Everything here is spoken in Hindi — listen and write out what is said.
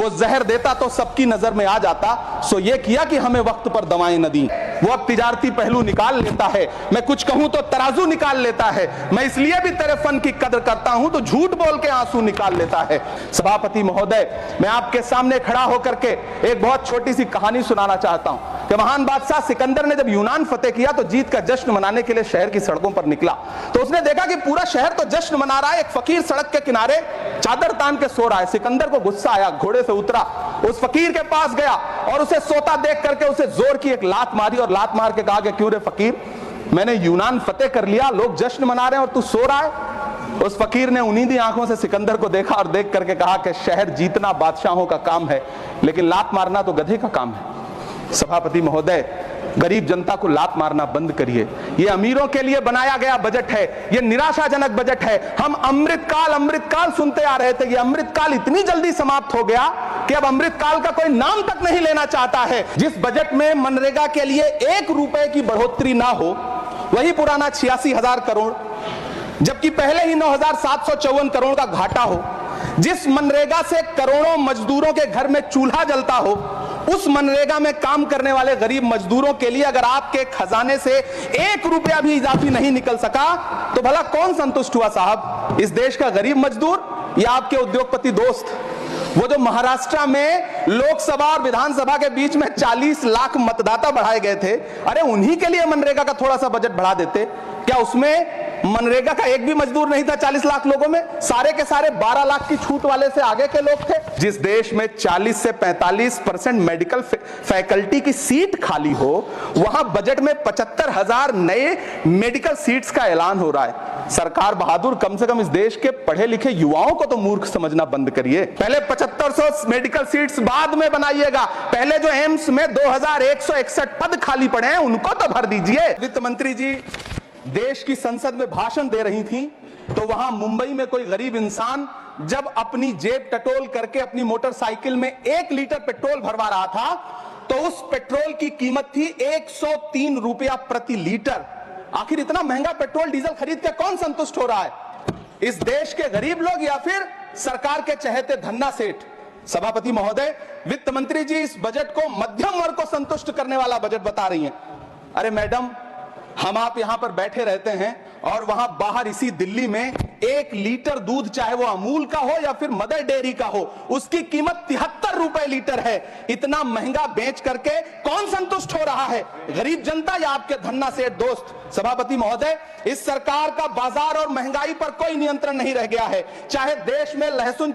जो जहर देता तो सबकी नजर में आ जाता, सो ये किया कि हमें वक्त पर दवाएं न दी। वो अब तिजारती पहलू निकाल लेता है, मैं कुछ कहूं तो तराजू निकाल लेता है। मैं इसलिए भी तेरे फन की कदर करता हूं तो झूठ बोल के आंसू निकाल लेता है। सभापति महोदय, मैं आपके सामने खड़ा होकर के एक बहुत छोटी सी कहानी सुनाना चाहता हूं कि महान बादशाह सिकंदर ने जब यूनान फतेह किया तो जीत का जश्न मनाने के लिए शहर की सड़कों पर निकला। तो उसने देखा कि पूरा शहर तो जश्न मना रहा है, एक फकीर सड़क के किनारे चादर तान के सो रहा है। सिकंदर को गुस्सा आया, घोड़े से उतरा, उस फकीर के पास गया और उसे सोता देख करके उसे जोर की एक लात मारी और लात मार के कहा कि क्यों रे फकीर, मैंने यूनान फतेह कर लिया, लोग जश्न मना रहे हैं और तू सो रहा है। उस फकीर ने उन्नीदी आंखों से सिकंदर को देखा और देख करके कहा कि शहर जीतना बादशाहों का काम है, लेकिन लात मारना तो गधे का काम है। सभापति महोदय, गरीब जनता को लात मारना बंद करिए। ये अमीरों के लिए बनाया गया बजट है, ये निराशाजनक बजट है। हम अमृतकाल सुनते आ रहे थे, ये अमृतकाल इतनी जल्दी समाप्त हो गया कि अब अमृतकाल का कोई नाम तक नहीं लेना चाहता है। जिस बजट में मनरेगा के लिए 1 रुपए की बढ़ोतरी ना हो, वही पुराना 86,000 करोड़, जबकि पहले ही 9,754 करोड़ का घाटा हो। जिस मनरेगा से करोड़ों मजदूरों के घर में चूल्हा जलता हो, उस मनरेगा में काम करने वाले गरीब मजदूरों के लिए अगर आपके खजाने से 1 रुपया भी इजाफी नहीं निकल सका तो भला कौन संतुष्ट हुआ साहब? इस देश का गरीब मजदूर या आपके उद्योगपति दोस्त? वो जो महाराष्ट्र में लोकसभा और विधानसभा के बीच में 40 लाख मतदाता बढ़ाए गए थे, अरे उन्हीं के लिए मनरेगा का थोड़ा सा बजट बढ़ा देते। क्या उसमें मनरेगा का एक भी मजदूर नहीं था 40 लाख लोगों में? सारे के सारे 12 लाख की छूट वाले से आगे के लोग थे। जिस देश में 40 से 45% मेडिकल फैकल्टी की सीट खाली हो, वहां बजट में 75,000 नए मेडिकल सीट्स का ऐलान हो रहा है। सरकार बहादुर, कम से कम इस देश के पढ़े लिखे युवाओं को तो मूर्ख समझना बंद करिए। पहले 7500 मेडिकल सीट्स बाद में बनाइएगा, पहले जो एम्स में 2161 पद खाली पड़े हैं उनको तो भर दीजिए। वित्त मंत्री जी देश की संसद में भाषण दे रही थी तो वहां मुंबई में कोई गरीब इंसान जब अपनी जेब टटोल करके अपनी मोटरसाइकिल में 1 लीटर पेट्रोल भरवा रहा था तो उस पेट्रोल की कीमत थी 103 रुपया प्रति लीटर। आखिर इतना महंगा पेट्रोल डीजल खरीद के कौन संतुष्ट हो रहा है? इस देश के गरीब लोग या फिर सरकार के चहेते धन्ना सेठ? सभापति महोदय, वित्त मंत्री जी इस बजट को मध्यम वर्ग को संतुष्ट करने वाला बजट बता रही हैं। अरे मैडम, हम आप यहां पर बैठे रहते हैं और वहां बाहर इसी दिल्ली में 1 लीटर दूध, चाहे वो अमूल का हो या फिर मदर डेयरी का हो, उसकी कीमत 73 रुपए लीटर है। इतना महंगा बेच करके कौन संतुष्ट हो रहा है? गरीब जनता या आपके धन्ना सेठ दोस्त? सभापति महोदय, इस सरकार का बाजार और महंगाई पर कोई नियंत्रण नहीं रह गया है। चाहे देश में लहसुन